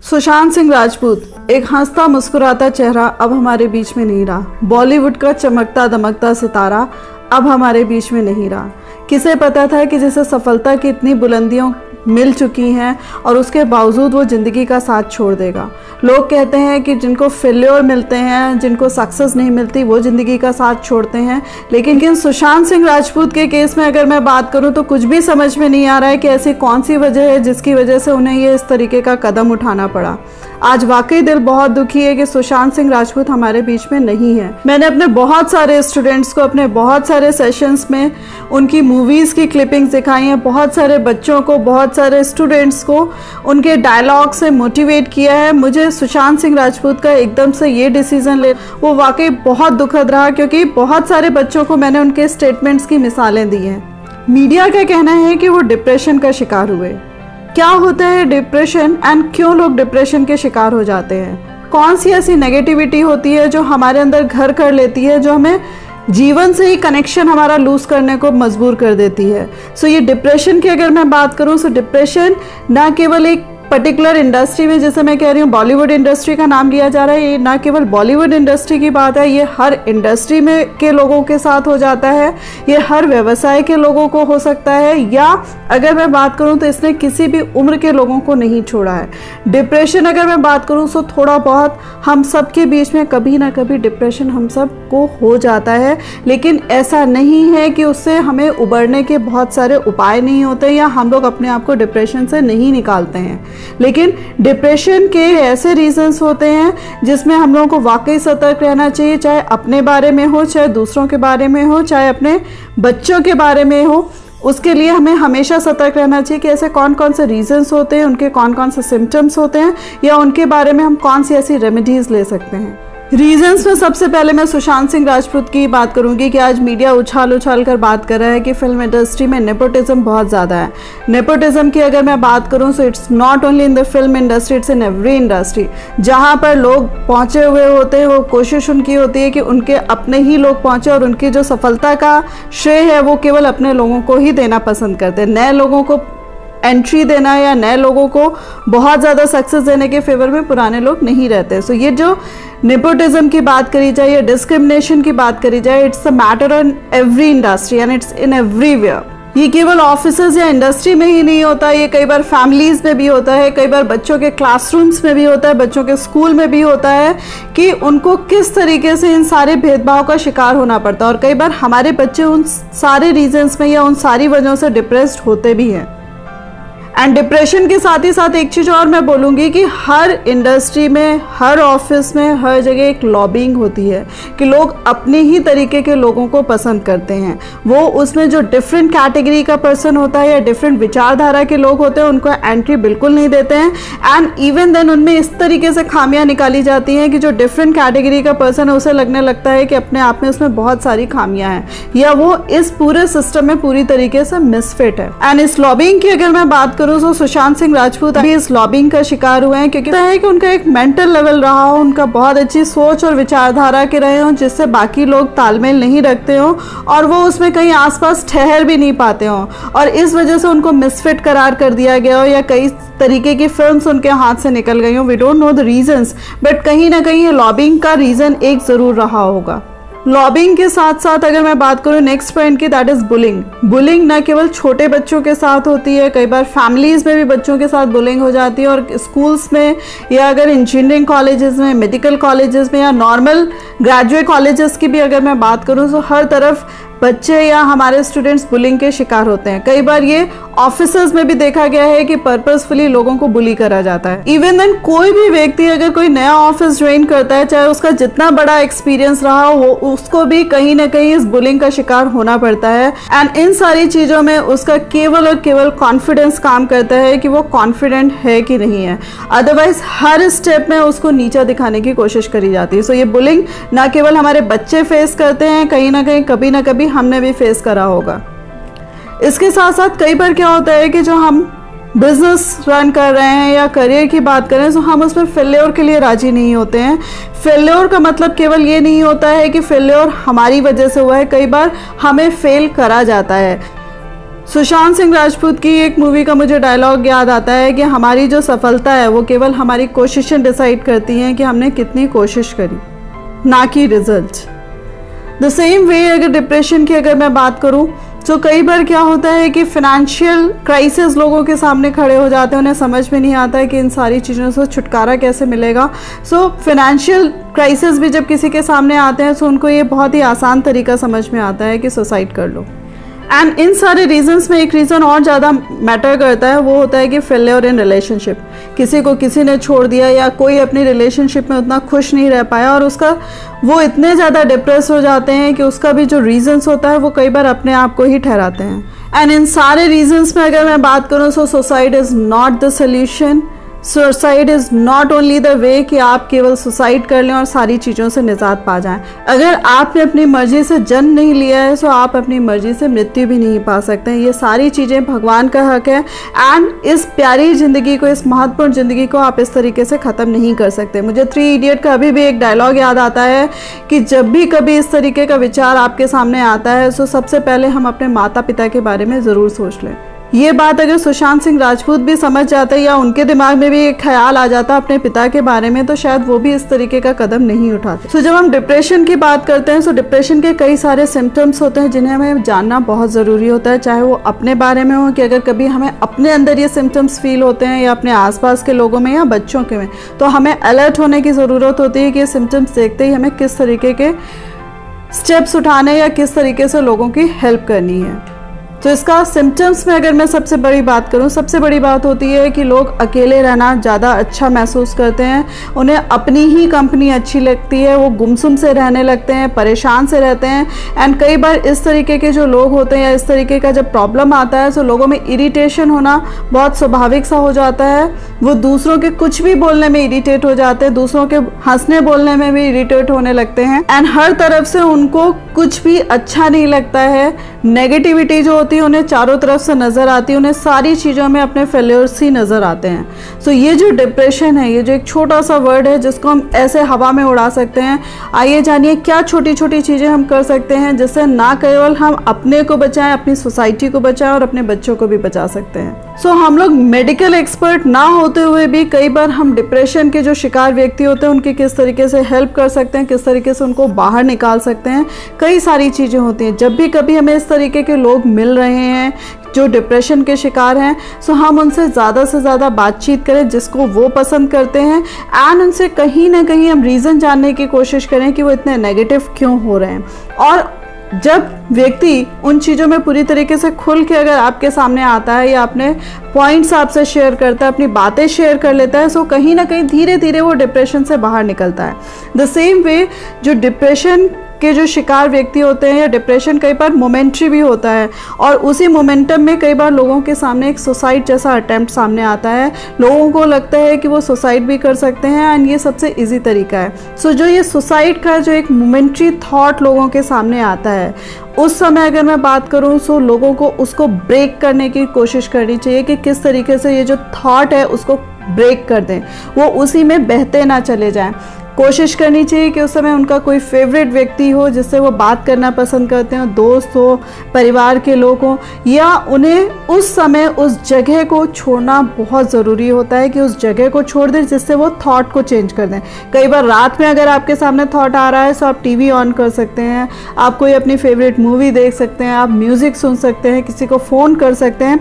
सुशांत सिंह राजपूत एक हंसता मुस्कुराता चेहरा अब हमारे बीच में नहीं रहा। बॉलीवुड का चमकता दमकता सितारा अब हमारे बीच में नहीं रहा। किसे पता था कि जिसे सफलता की इतनी बुलंदियों मिल चुकी हैं और उसके बावजूद वो ज़िंदगी का साथ छोड़ देगा। लोग कहते हैं कि जिनको फेल्योर मिलते हैं, जिनको सक्सेस नहीं मिलती, वो ज़िंदगी का साथ छोड़ते हैं। लेकिन सुशांत सिंह राजपूत के केस में अगर मैं बात करूं तो कुछ भी समझ में नहीं आ रहा है कि ऐसी कौन सी वजह है जिसकी वजह से उन्हें ये इस तरीके का कदम उठाना पड़ा। आज वाकई दिल बहुत दुखी है कि सुशांत सिंह राजपूत हमारे बीच में नहीं है। मैंने अपने बहुत सारे स्टूडेंट्स को अपने बहुत सारे सेशंस में उनकी मूवीज़ की क्लिपिंग्स दिखाई हैं। बहुत सारे बच्चों को, बहुत सारे स्टूडेंट्स को उनके डायलॉग से मोटिवेट किया है। मुझे सुशांत सिंह राजपूत का एकदम से ये डिसीज़न ले वो वाकई बहुत दुखद रहा, क्योंकि बहुत सारे बच्चों को मैंने उनके स्टेटमेंट्स की मिसालें दी हैं। मीडिया का कहना है कि वो डिप्रेशन का शिकार हुए। क्या होता है डिप्रेशन एंड क्यों लोग डिप्रेशन के शिकार हो जाते हैं? कौन सी ऐसी नेगेटिविटी होती है जो हमारे अंदर घर कर लेती है, जो हमें जीवन से ही कनेक्शन हमारा लूज करने को मजबूर कर देती है? सो ये डिप्रेशन की अगर मैं बात करूँ, सो डिप्रेशन ना केवल एक पर्टिकुलर इंडस्ट्री में, जैसे मैं कह रही हूँ बॉलीवुड इंडस्ट्री का नाम लिया जा रहा है, ये ना केवल बॉलीवुड इंडस्ट्री की बात है, ये हर इंडस्ट्री में के लोगों के साथ हो जाता है। ये हर व्यवसाय के लोगों को हो सकता है, या अगर मैं बात करूँ तो इसने किसी भी उम्र के लोगों को नहीं छोड़ा है। डिप्रेशन अगर मैं बात करूँ तो थोड़ा बहुत हम सब के बीच में कभी ना कभी डिप्रेशन हम सब को हो जाता है, लेकिन ऐसा नहीं है कि उससे हमें उबरने के बहुत सारे उपाय नहीं होते या हम लोग अपने आप को डिप्रेशन से नहीं निकालते हैं। लेकिन डिप्रेशन के ऐसे रीजंस होते हैं जिसमें हम लोगों को वाकई सतर्क रहना चाहिए, चाहे अपने बारे में हो, चाहे दूसरों के बारे में हो, चाहे अपने बच्चों के बारे में हो। उसके लिए हमें हमेशा सतर्क रहना चाहिए कि ऐसे कौन कौन से रीजंस होते हैं, उनके कौन कौन से सिम्टम्स होते हैं, या उनके बारे में हम कौन सी ऐसी रेमेडीज ले सकते हैं। रीजंस में सबसे पहले मैं सुशांत सिंह राजपूत की बात करूंगी कि आज मीडिया उछाल उछाल कर बात कर रहा है कि फिल्म इंडस्ट्री में नेपोटिज्म बहुत ज़्यादा है। नेपोटिज्म की अगर मैं बात करूं so it's not only in the film industry, it's in every industry. जहां पर लोग पहुंचे हुए होते हैं, वो कोशिश उनकी होती है कि उनके अपने ही लोग पहुंचे और उनकी जो सफलता का श्रेय है वो केवल अपने लोगों को ही देना पसंद करते हैं। नए लोगों को एंट्री देना या नए लोगों को बहुत ज़्यादा सक्सेस देने के फेवर में पुराने लोग नहीं रहते। सो ये जो नेपोटिज्म की बात करी जाए या डिस्क्रिमिनेशन की बात करी जाए, it's a matter in every industry and it's in everywhere. ये केवल ऑफिसेज या इंडस्ट्री में ही नहीं होता, ये कई बार फैमिलीज में भी होता है, कई बार बच्चों के क्लासरूम्स में भी होता है, बच्चों के स्कूल में भी होता है कि उनको किस तरीके से इन सारे भेदभाव का शिकार होना पड़ता है। और कई बार हमारे बच्चे उन सारे रीजंस में या उन सारी वजहों से डिप्रेस्ड होते भी हैं। एंड डिप्रेशन के साथ ही साथ एक चीज़ और मैं बोलूँगी कि हर इंडस्ट्री में, हर ऑफिस में, हर जगह एक लॉबिंग होती है कि लोग अपने ही तरीके के लोगों को पसंद करते हैं। वो उसमें जो डिफरेंट कैटेगरी का पर्सन होता है या डिफरेंट विचारधारा के लोग होते हैं उनको एंट्री बिल्कुल नहीं देते हैं। एंड इवन देन उनमें इस तरीके से खामियां निकाली जाती हैं कि जो डिफरेंट कैटेगरी का पर्सन है उसे लगने लगता है कि अपने आप में उसमें बहुत सारी खामियां हैं या वो इस पूरे सिस्टम में पूरी तरीके से मिसफिट है। एंड इस लॉबिंग की अगर मैं बात करूं तो सुशांत सिंह राजपूत अभी इस लॉबिंग का शिकार हुए हैं, क्योंकि है कि उनका एक मेंटल लेवल रहा हो, उनका बहुत अच्छी सोच और विचारधारा के रहे हो जिससे बाकी लोग तालमेल नहीं रखते हो और वो उसमें कहीं आसपास ठहर भी नहीं पाते हो, और इस वजह से उनको मिसफिट करार कर दिया गया हो या कई तरीके की फिल्म्स उनके हाथ से निकल गई हो। We don't know the reasons, but कहीं ना कहीं ये लॉबिंग का रीजन एक जरूर रहा होगा। लॉबिंग के साथ साथ अगर मैं बात करूँ नेक्स्ट पॉइंट की, दैट इज बुलिंग। बुलिंग ना केवल छोटे बच्चों के साथ होती है, कई बार फैमिलीज में भी बच्चों के साथ बुलिंग हो जाती है। और स्कूल्स में या अगर इंजीनियरिंग कॉलेजेस में, मेडिकल कॉलेजेस में या नॉर्मल ग्रेजुएट कॉलेजेस की भी अगर मैं बात करूँ तो हर तरफ बच्चे या हमारे स्टूडेंट्स बुलिंग के शिकार होते हैं। कई बार ये ऑफिसर्स में भी देखा गया है कि पर्पसफुली लोगों को बुली करा जाता है। इवन देन कोई भी व्यक्ति अगर कोई नया ऑफिस ज्वाइन करता है, चाहे उसका जितना बड़ा एक्सपीरियंस रहा हो, उसको भी कहीं ना कहीं इस बुलिंग का शिकार होना पड़ता है। एंड इन सारी चीज़ों में उसका केवल और केवल कॉन्फिडेंस काम करता है कि वो कॉन्फिडेंट है कि नहीं है। अदरवाइज हर स्टेप में उसको नीचा दिखाने की कोशिश करी जाती है। सो ये बुलिंग ना केवल हमारे बच्चे फेस करते हैं, कहीं ना कहीं कभी ना कभी हमने भी फेस करा होगा। इसके साथ साथ कई बार क्या होता है कि जो हम बिजनेस रन कर रहे हैं या करियर की बात करें तो हम उसमें फेल्योर के लिए राजी नहीं होते हैं। फेल्योर का मतलब केवल ये नहीं होता है कि फेल्योर हमारी वजह से हुआ है, कई बार हमें फेल करा जाता है। सुशांत सिंह राजपूत की एक मूवी का मुझे डायलॉग याद आता है कि हमारी जो सफलता है वो केवल हमारी कोशिशें डिसाइड करती हैं कि हमने कितनी कोशिश करी, ना कि रिजल्ट। द सेम वे अगर डिप्रेशन की अगर मैं बात करूं तो कई बार क्या होता है कि फाइनेंशियल क्राइसिस लोगों के सामने खड़े हो जाते हैं, उन्हें समझ में नहीं आता है कि इन सारी चीज़ों से छुटकारा कैसे मिलेगा। सो फाइनेंशियल क्राइसिस भी जब किसी के सामने आते हैं तो उनको ये बहुत ही आसान तरीका समझ में आता है कि सुसाइड कर लो। एंड इन सारे रीजंस में एक रीज़न और ज़्यादा मैटर करता है, वो होता है कि फेलियर इन रिलेशनशिप। किसी को किसी ने छोड़ दिया या कोई अपनी रिलेशनशिप में उतना खुश नहीं रह पाया और उसका वो इतने ज़्यादा डिप्रेस हो जाते हैं कि उसका भी जो रीजंस होता है वो कई बार अपने आप को ही ठहराते हैं। एंड इन सारे रीजंस में अगर मैं बात करूँ तो suicide is not the solution. Suicide is not only the way कि आप केवल सुसाइड कर लें और सारी चीज़ों से निजात पा जाएं। अगर आपने अपनी मर्जी से जन्म नहीं लिया है तो आप अपनी मर्जी से मृत्यु भी नहीं पा सकते हैं। ये सारी चीज़ें भगवान का हक है एंड इस प्यारी ज़िंदगी को, इस महत्वपूर्ण ज़िंदगी को आप इस तरीके से ख़त्म नहीं कर सकते। मुझे 3 इडियट का अभी भी एक डायलॉग याद आता है कि जब भी कभी इस तरीके का विचार आपके सामने आता है तो सबसे पहले हम अपने माता पिता के बारे में ज़रूर सोच लें। ये बात अगर सुशांत सिंह राजपूत भी समझ जाते या उनके दिमाग में भी एक ख्याल आ जाता अपने पिता के बारे में तो शायद वो भी इस तरीके का कदम नहीं उठाते। तो जब हम डिप्रेशन की बात करते हैं तो डिप्रेशन के कई सारे सिम्टम्स होते हैं जिन्हें हमें जानना बहुत ज़रूरी होता है, चाहे वो अपने बारे में हो कि अगर कभी हमें अपने अंदर ये सिम्टम्स फील होते हैं या अपने आसपास के लोगों में या बच्चों के में, तो हमें अलर्ट होने की ज़रूरत होती है कि ये सिम्टम्स देखते ही हमें किस तरीके के स्टेप्स उठाने या किस तरीके से लोगों की हेल्प करनी है। तो इसका सिम्टम्स में अगर मैं सबसे बड़ी बात करूं, सबसे बड़ी बात होती है कि लोग अकेले रहना ज़्यादा अच्छा महसूस करते हैं, उन्हें अपनी ही कंपनी अच्छी लगती है, वो गुमसुम से रहने लगते हैं, परेशान से रहते हैं। एंड कई बार इस तरीके के जो लोग होते हैं या इस तरीके का जब प्रॉब्लम आता है तो लोगों में इरिटेशन होना बहुत स्वाभाविक सा हो जाता है। वो दूसरों के कुछ भी बोलने में इरिटेट हो जाते हैं, दूसरों के हंसने बोलने में भी इरिटेट होने लगते हैं एंड हर तरफ से उनको कुछ भी अच्छा नहीं लगता है। नेगेटिविटी जो होती है उन्हें चारों तरफ से नज़र आती है, उन्हें सारी चीज़ों में अपने फेलियर्स ही नज़र आते हैं। सो ये जो डिप्रेशन है, ये जो एक छोटा सा वर्ड है जिसको हम ऐसे हवा में उड़ा सकते हैं। आइए जानिए क्या छोटी छोटी चीज़ें हम कर सकते हैं जिससे ना केवल हम अपने को बचाएं, अपनी सोसाइटी को बचाएं और अपने बच्चों को भी बचा सकते हैं। सो हम लोग मेडिकल एक्सपर्ट ना होते हुए भी कई बार हम डिप्रेशन के जो शिकार व्यक्ति होते हैं उनकी किस तरीके से हेल्प कर सकते हैं, किस तरीके से उनको बाहर निकाल सकते हैं, कई सारी चीज़ें होती हैं। जब भी कभी हमें इस तरीके के लोग मिल रहे हैं जो डिप्रेशन के शिकार हैं, सो हम उनसे ज़्यादा से ज़्यादा बातचीत करें जिसको वो पसंद करते हैं एंड उनसे कहीं ना कहीं हम रीज़न जानने की कोशिश करें कि वो इतने नेगेटिव क्यों हो रहे हैं। और जब व्यक्ति उन चीज़ों में पूरी तरीके से खुल के अगर आपके सामने आता है या अपने पॉइंट्स आपसे शेयर करता है, अपनी बातें शेयर कर लेता है, सो कहीं ना कहीं धीरे धीरे वो डिप्रेशन से बाहर निकलता है। द सेम वे जो डिप्रेशन के जो शिकार व्यक्ति होते हैं या डिप्रेशन कई बार मोमेंट्री भी होता है और उसी मोमेंटम में कई बार लोगों के सामने एक सुसाइड जैसा अटेम्प्ट सामने आता है। लोगों को लगता है कि वो सुसाइड भी कर सकते हैं एंड ये सबसे इजी तरीका है। सो जो ये सुसाइड का जो एक मोमेंट्री थॉट लोगों के सामने आता है उस समय अगर मैं बात करूं सो लोगों को उसको ब्रेक करने की कोशिश करनी चाहिए कि किस तरीके से ये जो थॉट है उसको ब्रेक कर दें, वो उसी में बहते ना चले जाएं। कोशिश करनी चाहिए कि उस समय उनका कोई फेवरेट व्यक्ति हो जिससे वो बात करना पसंद करते हो, दोस्त हो, परिवार के लोग हो, या उन्हें उस समय उस जगह को छोड़ना बहुत ज़रूरी होता है कि उस जगह को छोड़ दें जिससे वो थॉट को चेंज कर दें। कई बार रात में अगर आपके सामने थॉट आ रहा है तो आप टीवी ऑन कर सकते हैं, आप कोई अपनी फेवरेट मूवी देख सकते हैं, आप म्यूज़िक सुन सकते हैं, किसी को फ़ोन कर सकते हैं,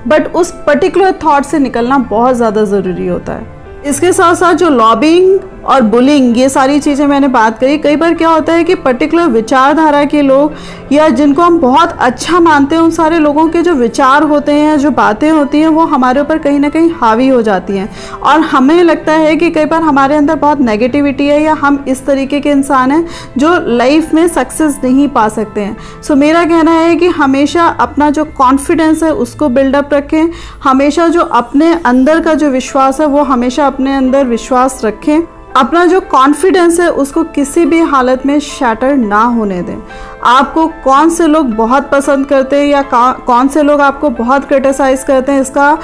बट उस पर्टिकुलर थॉट से निकलना बहुत ज़्यादा ज़रूरी होता है। इसके साथ साथ जो लॉबिंग और बुलिंग, ये सारी चीज़ें मैंने बात करी। कई बार क्या होता है कि पर्टिकुलर विचारधारा के लोग या जिनको हम बहुत अच्छा मानते हैं उन सारे लोगों के जो विचार होते हैं, जो बातें होती हैं, वो हमारे ऊपर कहीं ना कहीं हावी हो जाती हैं और हमें लगता है कि कई बार हमारे अंदर बहुत नेगेटिविटी है या हम इस तरीके के इंसान हैं जो लाइफ में सक्सेस नहीं पा सकते हैं। सो मेरा कहना है कि हमेशा अपना जो कॉन्फिडेंस है उसको बिल्डअप रखें, हमेशा जो अपने अंदर का जो विश्वास है वो हमेशा अपने अंदर विश्वास रखें, अपना जो कॉन्फिडेंस है उसको किसी भी हालत में शैटर ना होने दें। आपको कौन से लोग बहुत पसंद करते हैं या कौन से लोग आपको बहुत क्रिटिसाइज़ करते हैं, इसका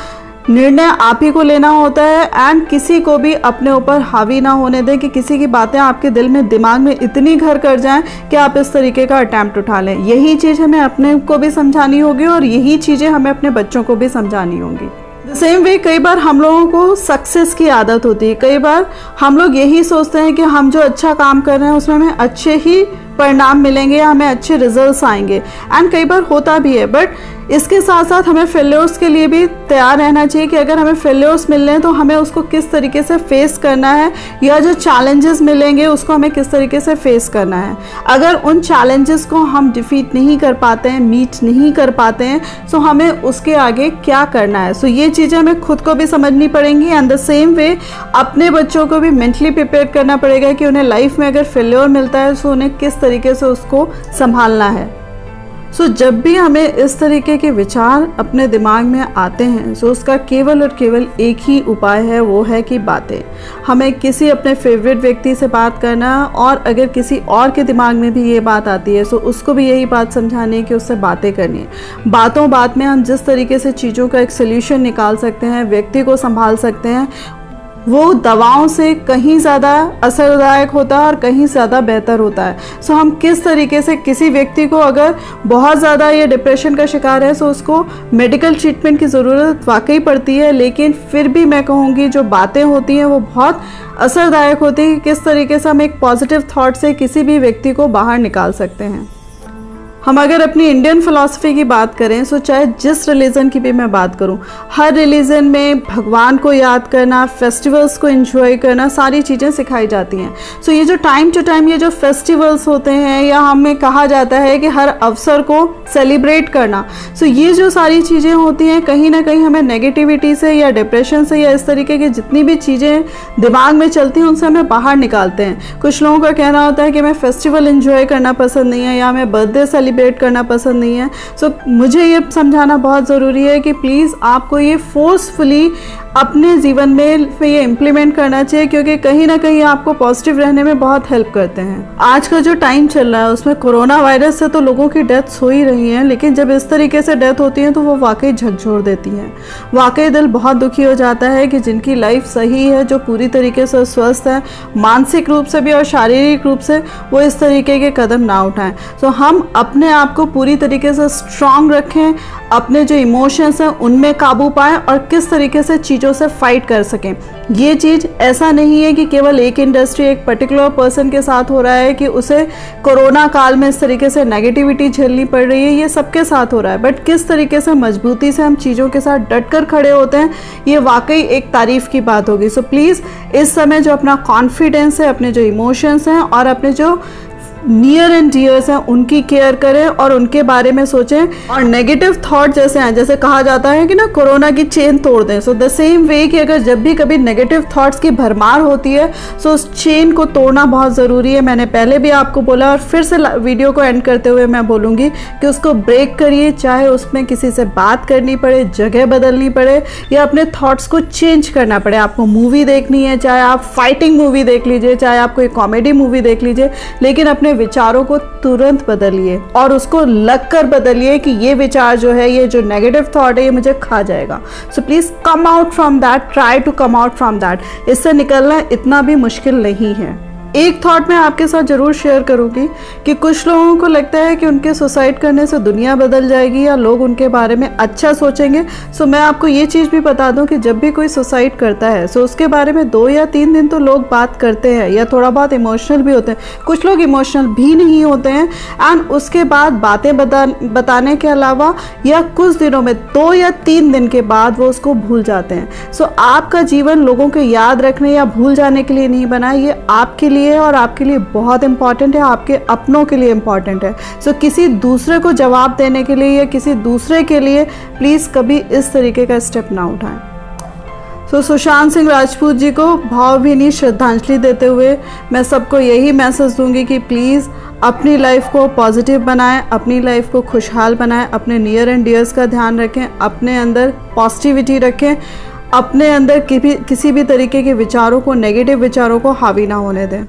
निर्णय आप ही को लेना होता है एंड किसी को भी अपने ऊपर हावी ना होने दें कि किसी की बातें आपके दिल में दिमाग में इतनी घर कर जाएं कि आप इस तरीके का अटैम्प्ट उठा लें। यही चीज़ हमें अपने को भी समझानी होगी और यही चीज़ें हमें अपने बच्चों को भी समझानी होंगी। सेम वे कई बार हम लोगों को सक्सेस की आदत होती है। कई बार हम लोग यही सोचते हैं कि हम जो अच्छा काम कर रहे हैं उसमें हमें अच्छे ही परिणाम मिलेंगे या हमें अच्छे रिजल्ट्स आएंगे, एंड कई बार होता भी है। बट इसके साथ साथ हमें फेल्योर्स के लिए भी तैयार रहना चाहिए कि अगर हमें फेल्योर्स मिल रहे हैं तो हमें उसको किस तरीके से फेस करना है, या जो चैलेंजेस मिलेंगे उसको हमें किस तरीके से फेस करना है। अगर उन चैलेंजेस को हम डिफीट नहीं कर पाते हैं, मीट नहीं कर पाते हैं, सो हमें उसके आगे क्या करना है। सो ये चीज़ें हमें खुद को भी समझनी पड़ेंगी एंड द सेम वे अपने बच्चों को भी मेंटली प्रिपेयर करना पड़ेगा कि उन्हें लाइफ में अगर फेल्योर मिलता है तो उन्हें किस तरीके से उसको संभालना है। सो जब भी हमें इस तरीके के विचार अपने दिमाग में आते हैं सो उसका केवल और केवल एक ही उपाय है, वो है कि बातें। हमें किसी अपने फेवरेट व्यक्ति से बात करना, और अगर किसी और के दिमाग में भी ये बात आती है सो उसको भी यही बात समझानी है कि उससे बातें करनी है। बातों बात में हम जिस तरीके से चीज़ों का एक सोल्यूशन निकाल सकते हैं, व्यक्ति को संभाल सकते हैं, वो दवाओं से कहीं ज़्यादा असरदायक होता है और कहीं ज़्यादा बेहतर होता है। सो हम किस तरीके से किसी व्यक्ति को अगर बहुत ज़्यादा ये डिप्रेशन का शिकार है सो उसको मेडिकल ट्रीटमेंट की ज़रूरत वाकई पड़ती है, लेकिन फिर भी मैं कहूँगी जो बातें होती हैं वो बहुत असरदायक होती है कि किस तरीके से हम एक पॉजिटिव थाट से किसी भी व्यक्ति को बाहर निकाल सकते हैं। हम अगर अपनी इंडियन फ़िलासफ़ी की बात करें सो चाहे जिस रिलीजन की भी मैं बात करूं, हर रिलीजन में भगवान को याद करना, फेस्टिवल्स को एंजॉय करना, सारी चीज़ें सिखाई जाती हैं। सो ये जो टाइम टू टाइम ये जो फेस्टिवल्स होते हैं या हमें कहा जाता है कि हर अवसर को सेलिब्रेट करना, सो ये जो सारी चीज़ें होती हैं कहीं ना कहीं हमें नेगेटिविटी से या डिप्रेशन से या इस तरीके की जितनी भी चीज़ें दिमाग में चलती हैं उनसे हमें बाहर निकालते हैं। कुछ लोगों का कहना होता है कि मैं फेस्टिवल एंजॉय करना पसंद नहीं है या मैं बर्थडे सेलिब्रेट करना पसंद नहीं है। सो मुझे ये समझाना बहुत ज़रूरी है कि प्लीज़ आपको ये फोर्सफुली अपने जीवन में ये इम्प्लीमेंट करना चाहिए, क्योंकि कहीं ना कहीं आपको पॉजिटिव रहने में बहुत हेल्प करते हैं। आज का जो टाइम चल रहा है उसमें कोरोना वायरस से तो लोगों की डेथ्स हो ही रही हैं, लेकिन जब इस तरीके से डेथ होती है तो वो वाकई झकझोर देती हैं। वाकई दिल बहुत दुखी हो जाता है कि जिनकी लाइफ सही है, जो पूरी तरीके से स्वस्थ है मानसिक रूप से भी और शारीरिक रूप से, वो इस तरीके के कदम ना उठाएं। सो हम अपने आप को पूरी तरीके से स्ट्रांग रखें, अपने जो इमोशंस हैं उनमें काबू पाएं और किस तरीके से चीज़ों से फाइट कर सकें। ये चीज़ ऐसा नहीं है कि केवल एक इंडस्ट्री, एक पर्टिकुलर पर्सन के साथ हो रहा है कि उसे कोरोना काल में इस तरीके से नेगेटिविटी झेलनी पड़ रही है, ये सबके साथ हो रहा है। बट किस तरीके से मजबूती से हम चीज़ों के साथ डटकर खड़े होते हैं, ये वाकई एक तारीफ़ की बात होगी। सो प्लीज़ इस समय जो अपना कॉन्फिडेंस है, अपने जो इमोशंस हैं और अपने जो नियर एंड डियर्स हैं उनकी केयर करें और उनके बारे में सोचें। और नेगेटिव थॉट जैसे हैं, जैसे कहा जाता है कि ना कोरोना की चेन तोड़ दें, सो द सेम वे कि अगर जब भी कभी नेगेटिव थॉट्स की भरमार होती है सो उस चेन को तोड़ना बहुत ज़रूरी है। मैंने पहले भी आपको बोला और फिर से वीडियो को एंड करते हुए मैं बोलूँगी कि उसको ब्रेक करिए, चाहे उसमें किसी से बात करनी पड़े, जगह बदलनी पड़े या अपने थॉट्स को चेंज करना पड़े। आपको मूवी देखनी है, चाहे आप फाइटिंग मूवी देख लीजिए, चाहे आप कोई कॉमेडी मूवी देख लीजिए, लेकिन अपने विचारों को तुरंत बदलिए और उसको लगकर बदलिए कि ये विचार जो है, ये जो नेगेटिव थॉट है, ये मुझे खा जाएगा। So please come out from that, try to come out from that. इससे निकलना इतना भी मुश्किल नहीं है। एक थॉट मैं आपके साथ ज़रूर शेयर करूंगी कि कुछ लोगों को लगता है कि उनके सुसाइड करने से दुनिया बदल जाएगी या लोग उनके बारे में अच्छा सोचेंगे। सो मैं आपको ये चीज़ भी बता दूं कि जब भी कोई सुसाइड करता है सो उसके बारे में 2 या 3 दिन तो लोग बात करते हैं या थोड़ा बहुत इमोशनल भी होते हैं। कुछ लोग इमोशनल भी नहीं होते हैं एंड उसके बाद बातें बताने के अलावा या कुछ दिनों में 2 या 3 दिन के बाद वो उसको भूल जाते हैं। सो आपका जीवन लोगों को याद रखने या भूल जाने के लिए नहीं बना, ये आपके लिए और आपके लिए बहुत इंपॉर्टेंट है, आपके अपनों के लिए इंपॉर्टेंट है। सो किसी दूसरे को जवाब देने के लिए या किसी दूसरे के लिए प्लीज़ कभी इस तरीके का स्टेप ना उठाएं। सो सुशांत सिंह राजपूत जी को भावभीनी श्रद्धांजलि देते हुए मैं सबको यही मैसेज दूंगी कि प्लीज़ अपनी लाइफ को पॉजिटिव बनाएं, अपनी लाइफ को खुशहाल बनाएं, अपने नियर एंड डियर्स का ध्यान रखें, अपने अंदर पॉजिटिविटी रखें, अपने अंदर किसी भी तरीके के विचारों को, नेगेटिव विचारों को हावी ना होने दें।